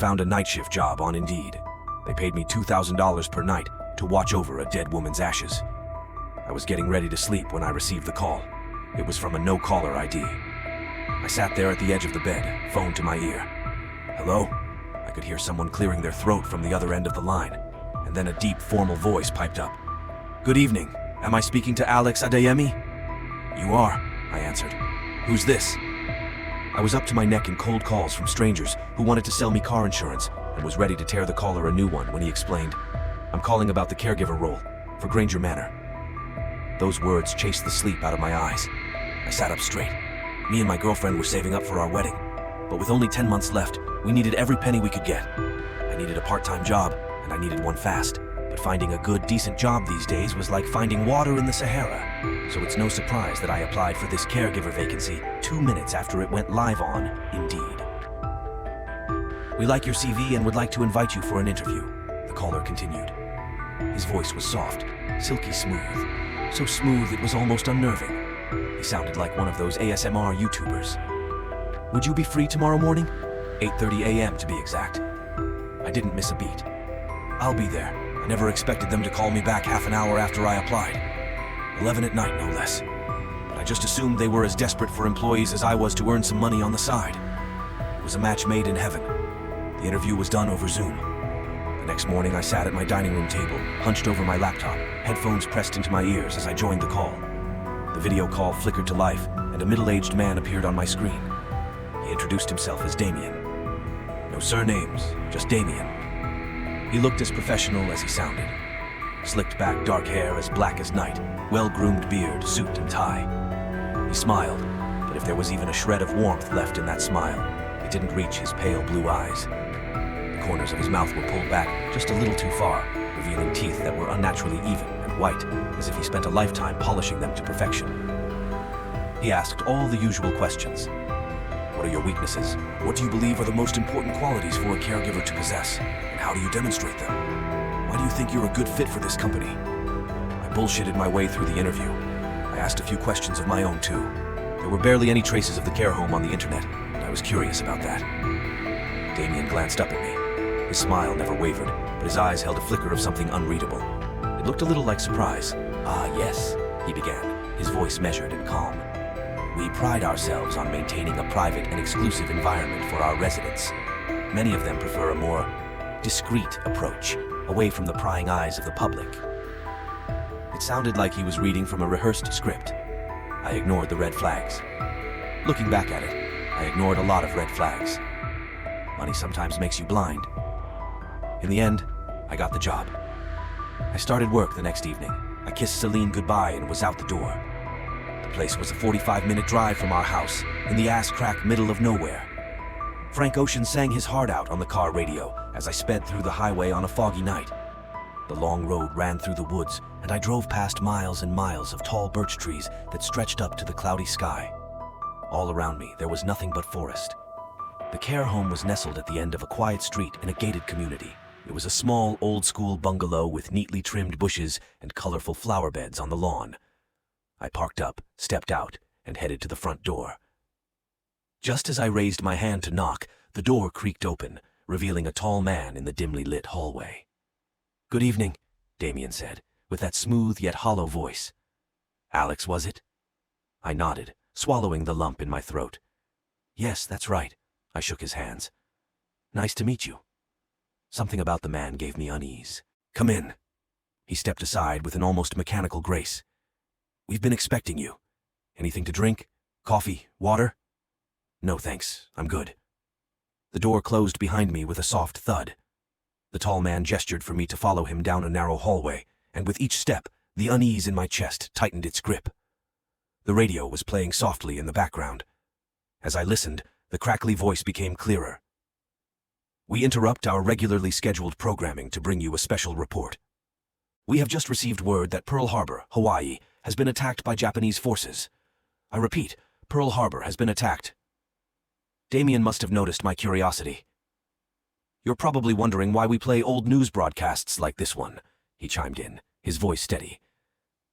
found a night shift job on Indeed. They paid me $2,000 per night to watch over a dead woman's ashes. I was getting ready to sleep when I received the call. It was from a no-caller ID. I sat there at the edge of the bed, phone to my ear. Hello? I could hear someone clearing their throat from the other end of the line, and then a deep, formal voice piped up. Good evening. Am I speaking to Alex Adeyemi? You are, I answered. Who's this? I was up to my neck in cold calls from strangers who wanted to sell me car insurance and was ready to tear the caller a new one when he explained, I'm calling about the caregiver role for Granger Manor. Those words chased the sleep out of my eyes. I sat up straight. Me and my girlfriend were saving up for our wedding, but with only 10 months left, we needed every penny we could get. I needed a part-time job, and I needed one fast. But finding a good, decent job these days was like finding water in the Sahara. So it's no surprise that I applied for this caregiver vacancy 2 minutes after it went live on Indeed. We like your CV and would like to invite you for an interview, the caller continued. His voice was soft, silky smooth. So smooth it was almost unnerving. He sounded like one of those ASMR YouTubers. Would you be free tomorrow morning? 8:30 a.m. to be exact. I didn't miss a beat. I'll be there. I never expected them to call me back half an hour after I applied. 11 at night, no less. But I just assumed they were as desperate for employees as I was to earn some money on the side. It was a match made in heaven. The interview was done over Zoom. The next morning I sat at my dining room table, hunched over my laptop, headphones pressed into my ears as I joined the call. The video call flickered to life, and a middle-aged man appeared on my screen. He introduced himself as Damien. No surnames, just Damien. He looked as professional as he sounded. Slicked back dark hair as black as night, well-groomed beard, suit and tie. He smiled, but if there was even a shred of warmth left in that smile, it didn't reach his pale blue eyes. The corners of his mouth were pulled back just a little too far, revealing teeth that were unnaturally even and white, as if he spent a lifetime polishing them to perfection. He asked all the usual questions. What are your weaknesses? What do you believe are the most important qualities for a caregiver to possess? And how do you demonstrate them? Why do you think you're a good fit for this company? I bullshitted my way through the interview. I asked a few questions of my own too. There were barely any traces of the care home on the internet, and I was curious about that. Damien glanced up at me. His smile never wavered, but his eyes held a flicker of something unreadable. It looked a little like surprise. Ah, yes, he began, his voice measured and calm. We pride ourselves on maintaining a private and exclusive environment for our residents. Many of them prefer a more discreet approach, away from the prying eyes of the public. It sounded like he was reading from a rehearsed script. I ignored the red flags. Looking back at it, I ignored a lot of red flags. Money sometimes makes you blind. In the end, I got the job. I started work the next evening. I kissed Celine goodbye and was out the door. The place was a 45-minute drive from our house, in the ass-crack middle of nowhere. Frank Ocean sang his heart out on the car radio as I sped through the highway on a foggy night. The long road ran through the woods, and I drove past miles and miles of tall birch trees that stretched up to the cloudy sky. All around me, there was nothing but forest. The care home was nestled at the end of a quiet street in a gated community. It was a small, old-school bungalow with neatly trimmed bushes and colorful flower beds on the lawn. I parked up, stepped out, and headed to the front door. Just as I raised my hand to knock, the door creaked open, revealing a tall man in the dimly lit hallway. Good evening, Damien said, with that smooth yet hollow voice. Alex, was it? I nodded, swallowing the lump in my throat. Yes, that's right. I shook his hands. Nice to meet you. Something about the man gave me unease. Come in. He stepped aside with an almost mechanical grace. We've been expecting you. Anything to drink? Coffee? Water? No, thanks. I'm good. The door closed behind me with a soft thud. The tall man gestured for me to follow him down a narrow hallway, and with each step, the unease in my chest tightened its grip. The radio was playing softly in the background. As I listened, the crackly voice became clearer. We interrupt our regularly scheduled programming to bring you a special report. We have just received word that Pearl Harbor, Hawaii, has been attacked by Japanese forces. I repeat, Pearl Harbor has been attacked. Damien must have noticed my curiosity. You're probably wondering why we play old news broadcasts like this one, he chimed in, his voice steady.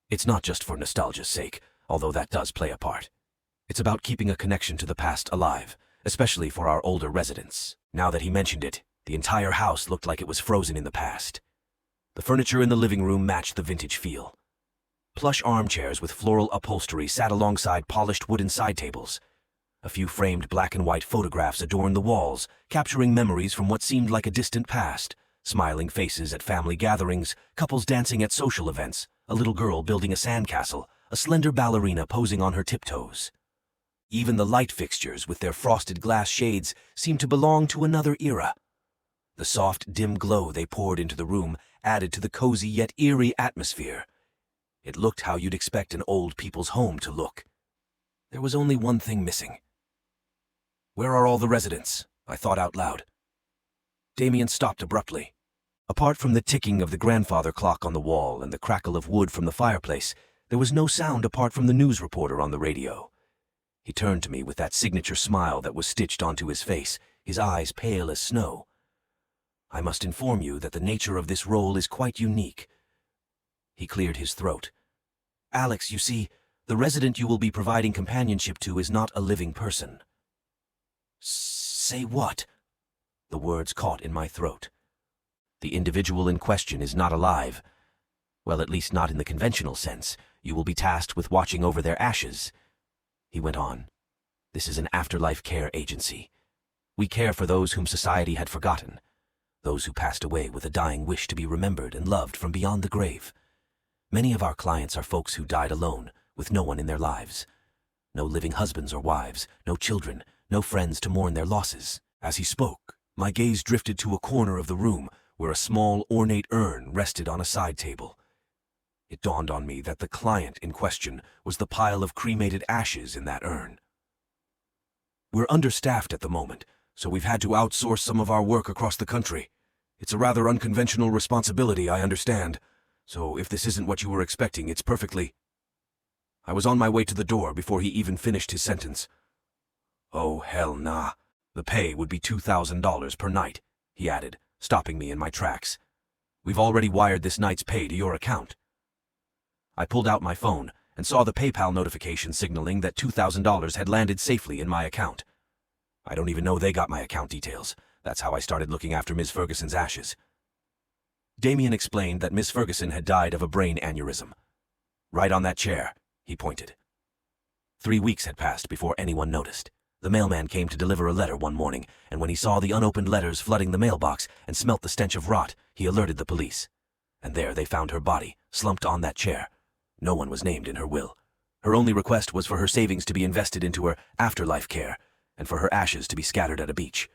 It's not just for nostalgia's sake, although that does play a part. It's about keeping a connection to the past alive, especially for our older residents. Now that he mentioned it, The entire house looked like it was frozen in the past. The furniture in the living room matched the vintage feel. Plush armchairs with floral upholstery sat alongside polished wooden side tables. A few framed black and white photographs adorned the walls, capturing memories from what seemed like a distant past. Smiling faces at family gatherings, couples dancing at social events, a little girl building a sandcastle, a slender ballerina posing on her tiptoes. Even the light fixtures with their frosted glass shades seemed to belong to another era. The soft, dim glow they poured into the room added to the cozy yet eerie atmosphere. It looked how you'd expect an old people's home to look. There was only one thing missing. "Where are all the residents?" I thought out loud. Damien stopped abruptly. Apart from the ticking of the grandfather clock on the wall and the crackle of wood from the fireplace, there was no sound apart from the news reporter on the radio. He turned to me with that signature smile that was stitched onto his face, his eyes pale as snow. "I must inform you that the nature of this role is quite unique." He cleared his throat. "Alex, you see, the resident you will be providing companionship to is not a living person." "Say what?" The words caught in my throat. "The individual in question is not alive. Well, at least not in the conventional sense. You will be tasked with watching over their ashes." He went on. "This is an afterlife care agency. We care for those whom society had forgotten, those who passed away with a dying wish to be remembered and loved from beyond the grave. Many of our clients are folks who died alone, with no one in their lives. No living husbands or wives, no children, no friends to mourn their losses." As he spoke, my gaze drifted to a corner of the room where a small, ornate urn rested on a side table. It dawned on me that the client in question was the pile of cremated ashes in that urn. "We're understaffed at the moment, so we've had to outsource some of our work across the country. It's a rather unconventional responsibility, I understand, so if this isn't what you were expecting, it's perfectly—" I was on my way to the door before he even finished his sentence. "Oh, hell nah. The pay would be $2,000 per night," he added, stopping me in my tracks. "We've already wired this night's pay to your account." I pulled out my phone and saw the PayPal notification signaling that $2,000 had landed safely in my account. I don't even know they got my account details. That's how I started looking after Ms. Ferguson's ashes. Damien explained that Miss Ferguson had died of a brain aneurysm. "Right on that chair," he pointed. 3 weeks had passed before anyone noticed. The mailman came to deliver a letter one morning, and when he saw the unopened letters flooding the mailbox and smelt the stench of rot, he alerted the police. And there they found her body, slumped on that chair. No one was named in her will. Her only request was for her savings to be invested into her afterlife care, and for her ashes to be scattered at a beach.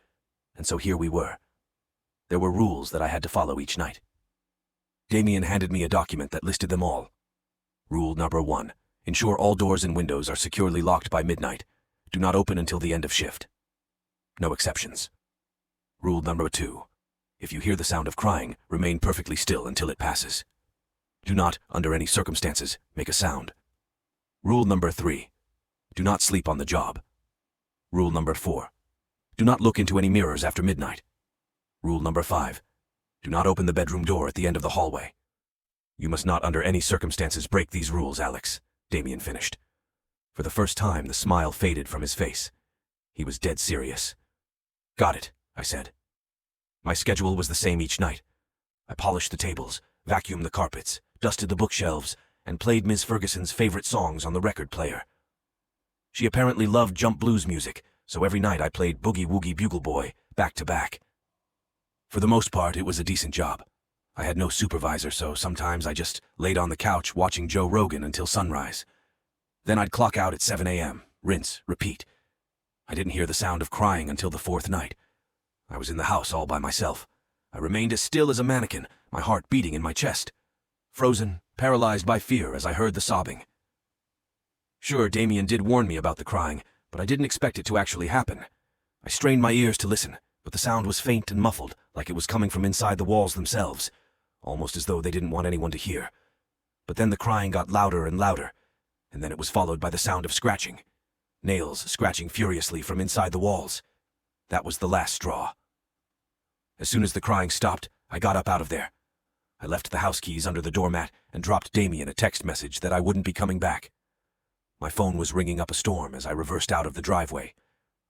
And so here we were. There were rules that I had to follow each night. Damien handed me a document that listed them all. Rule number 1. Ensure all doors and windows are securely locked by midnight. Do not open until the end of shift. No exceptions. Rule number 2. If you hear the sound of crying, remain perfectly still until it passes. Do not, under any circumstances, make a sound. Rule number 3. Do not sleep on the job. Rule number 4. Do not look into any mirrors after midnight. Rule number 5. Do not open the bedroom door at the end of the hallway. You must not under any circumstances break these rules, Alex, Damien finished. For the first time, the smile faded from his face. He was dead serious. Got it, I said. My schedule was the same each night. I polished the tables, vacuumed the carpets, dusted the bookshelves, and played Ms. Ferguson's favorite songs on the record player. She apparently loved jump blues music, so every night I played Boogie Woogie Bugle Boy, back to back. For the most part, it was a decent job. I had no supervisor, so sometimes I just laid on the couch watching Joe Rogan until sunrise. Then I'd clock out at 7 a.m., rinse, repeat. I didn't hear the sound of crying until the 4th night. I was in the house all by myself. I remained as still as a mannequin, my heart beating in my chest. Frozen, paralyzed by fear as I heard the sobbing. Sure, Damien did warn me about the crying, but I didn't expect it to actually happen. I strained my ears to listen, but the sound was faint and muffled, like it was coming from inside the walls themselves, almost as though they didn't want anyone to hear. But then the crying got louder and louder, and then it was followed by the sound of scratching. Nails scratching furiously from inside the walls. That was the last straw. As soon as the crying stopped, I got up out of there. I left the house keys under the doormat and dropped Damien a text message that I wouldn't be coming back. My phone was ringing up a storm as I reversed out of the driveway.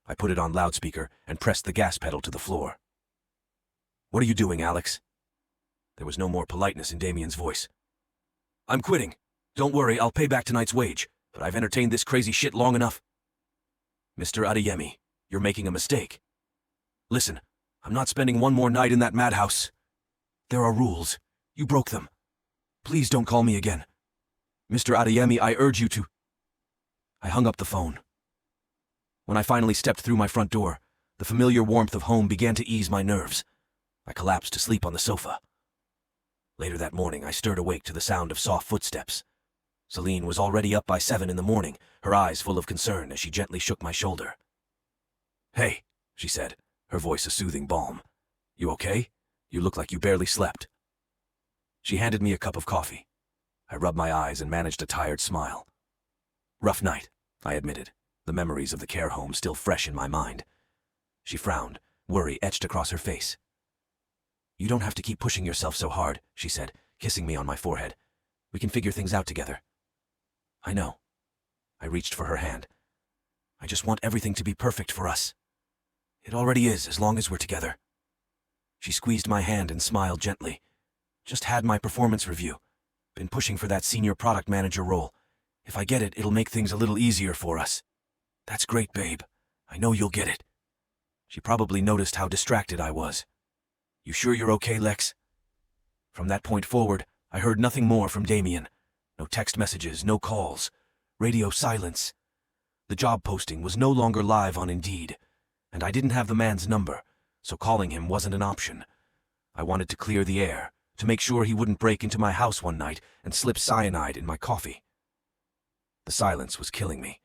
I put it on loudspeaker and pressed the gas pedal to the floor. What are you doing, Alex? There was no more politeness in Damien's voice. I'm quitting. Don't worry, I'll pay back tonight's wage, but I've entertained this crazy shit long enough. Mr. Adeyemi, you're making a mistake. Listen, I'm not spending one more night in that madhouse. There are rules. You broke them. Please don't call me again. Mr. Adeyemi, I urge you to... I hung up the phone. When I finally stepped through my front door, the familiar warmth of home began to ease my nerves. I collapsed to sleep on the sofa. Later that morning, I stirred awake to the sound of soft footsteps. Celine was already up by 7 in the morning, her eyes full of concern as she gently shook my shoulder. Hey, she said, her voice a soothing balm. You okay? You look like you barely slept. She handed me a cup of coffee. I rubbed my eyes and managed a tired smile. Rough night, I admitted, the memories of the care home still fresh in my mind. She frowned, worry etched across her face. You don't have to keep pushing yourself so hard, she said, kissing me on my forehead. We can figure things out together. I know. I reached for her hand. I just want everything to be perfect for us. It already is, as long as we're together. She squeezed my hand and smiled gently. Just had my performance review. Been pushing for that senior product manager role. If I get it, it'll make things a little easier for us. That's great, babe. I know you'll get it. She probably noticed how distracted I was. You sure you're okay, Lex? From that point forward, I heard nothing more from Damien. No text messages, no calls. Radio silence. The job posting was no longer live on Indeed, and I didn't have the man's number, so calling him wasn't an option. I wanted to clear the air, to make sure he wouldn't break into my house one night and slip cyanide in my coffee. The silence was killing me.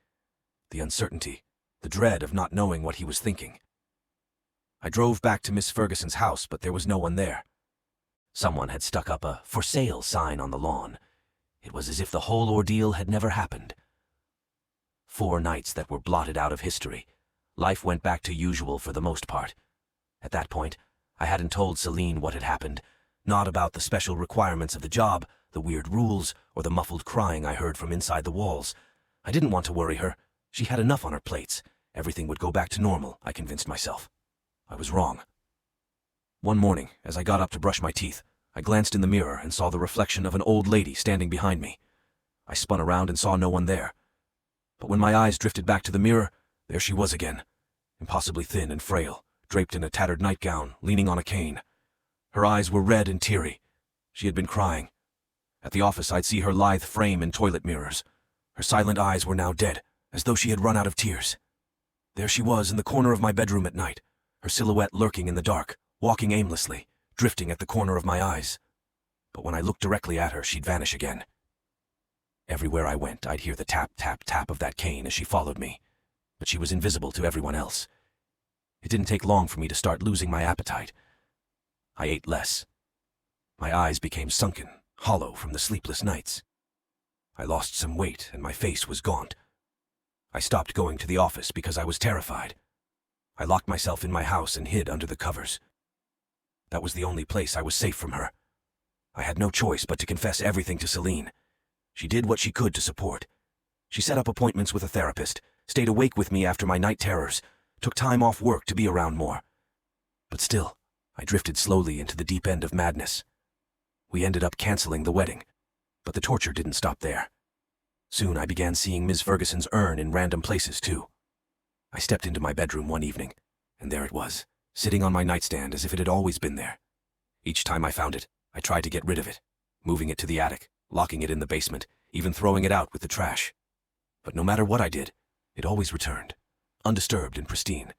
The uncertainty, the dread of not knowing what he was thinking. I drove back to Miss Ferguson's house, but there was no one there. Someone had stuck up a "for sale" sign on the lawn. It was as if the whole ordeal had never happened. 4 nights that were blotted out of history. Life went back to usual for the most part. At that point, I hadn't told Celine what had happened, not about the special requirements of the job, the weird rules, or the muffled crying I heard from inside the walls. I didn't want to worry her. She had enough on her plates. Everything would go back to normal, I convinced myself. I was wrong. One morning, as I got up to brush my teeth, I glanced in the mirror and saw the reflection of an old lady standing behind me. I spun around and saw no one there. But when my eyes drifted back to the mirror, there she was again, impossibly thin and frail, draped in a tattered nightgown, leaning on a cane. Her eyes were red and teary. She had been crying. At the office, I'd see her lithe frame in toilet mirrors. Her silent eyes were now dead, as though she had run out of tears. There she was in the corner of my bedroom at night, her silhouette lurking in the dark, walking aimlessly, drifting at the corner of my eyes. But when I looked directly at her, she'd vanish again. Everywhere I went, I'd hear the tap, tap, tap of that cane as she followed me, but she was invisible to everyone else. It didn't take long for me to start losing my appetite. I ate less. My eyes became sunken, hollow from the sleepless nights. I lost some weight and my face was gaunt. I stopped going to the office because I was terrified. I locked myself in my house and hid under the covers. That was the only place I was safe from her. I had no choice but to confess everything to Celine. She did what she could to support. She set up appointments with a therapist, stayed awake with me after my night terrors, took time off work to be around more. But still, I drifted slowly into the deep end of madness. We ended up canceling the wedding, but the torture didn't stop there. Soon I began seeing Ms. Ferguson's urn in random places too. I stepped into my bedroom one evening, and there it was, sitting on my nightstand as if it had always been there. Each time I found it, I tried to get rid of it, moving it to the attic, locking it in the basement, even throwing it out with the trash. But no matter what I did, it always returned, undisturbed and pristine.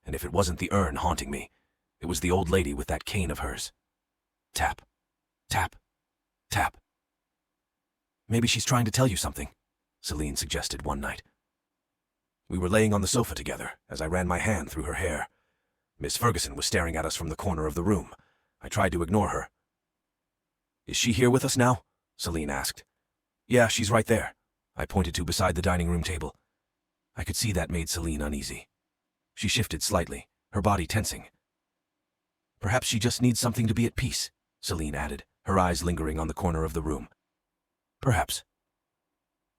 And if it wasn't the urn haunting me, it was the old lady with that cane of hers. Tap, tap, tap. Maybe she's trying to tell you something, Celine suggested one night. We were laying on the sofa together as I ran my hand through her hair. Miss Ferguson was staring at us from the corner of the room. I tried to ignore her. Is she here with us now? Celine asked. Yeah, she's right there. I pointed to beside the dining room table. I could see that made Celine uneasy. She shifted slightly, her body tensing. Perhaps she just needs something to be at peace, Celine added, her eyes lingering on the corner of the room. Perhaps.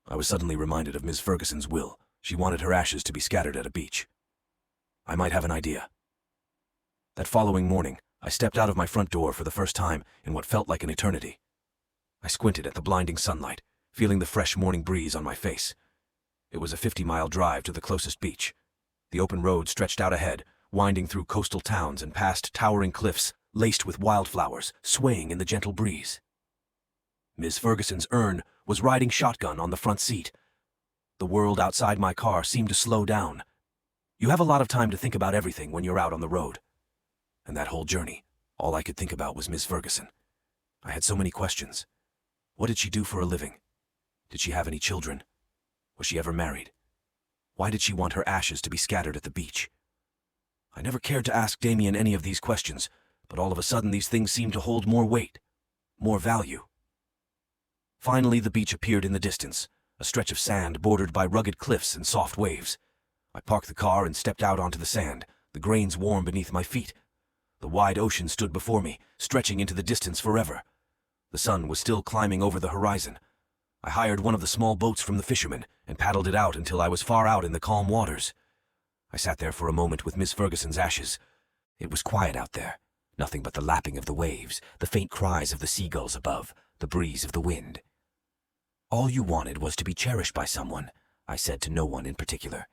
I was suddenly reminded of Miss Ferguson's will. She wanted her ashes to be scattered at a beach. I might have an idea. That following morning, I stepped out of my front door for the first time in what felt like an eternity. I squinted at the blinding sunlight, feeling the fresh morning breeze on my face. It was a 50-mile drive to the closest beach. The open road stretched out ahead, winding through coastal towns and past towering cliffs laced with wildflowers, swaying in the gentle breeze. Ms. Ferguson's urn was riding shotgun on the front seat. The world outside my car seemed to slow down. You have a lot of time to think about everything when you're out on the road. And that whole journey, all I could think about was Ms. Ferguson. I had so many questions. What did she do for a living? Did she have any children? Was she ever married? Why did she want her ashes to be scattered at the beach? I never cared to ask Damien any of these questions, but all of a sudden these things seemed to hold more weight, more value. Finally, the beach appeared in the distance, a stretch of sand bordered by rugged cliffs and soft waves. I parked the car and stepped out onto the sand, the grains warm beneath my feet. The wide ocean stood before me, stretching into the distance forever. The sun was still climbing over the horizon. I hired one of the small boats from the fishermen and paddled it out until I was far out in the calm waters. I sat there for a moment with Miss Ferguson's ashes. It was quiet out there, nothing but the lapping of the waves, the faint cries of the seagulls above, the breeze of the wind. All you wanted was to be cherished by someone, I said to no one in particular.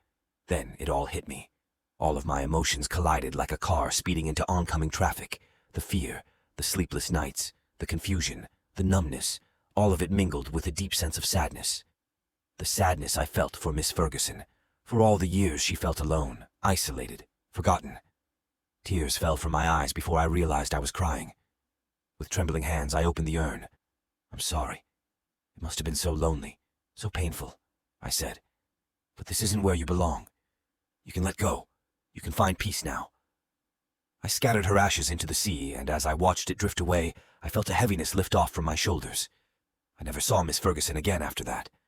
Then it all hit me. All of my emotions collided like a car speeding into oncoming traffic. The fear, the sleepless nights, the confusion, the numbness, all of it mingled with a deep sense of sadness. The sadness I felt for Miss Ferguson, for all the years she felt alone, isolated, forgotten. Tears fell from my eyes before I realized I was crying. With trembling hands, I opened the urn. I'm sorry. It must have been so lonely, so painful, I said. But this isn't where you belong. You can let go. You can find peace now. I scattered her ashes into the sea, and as I watched it drift away, I felt a heaviness lift off from my shoulders. I never saw Miss Ferguson again after that,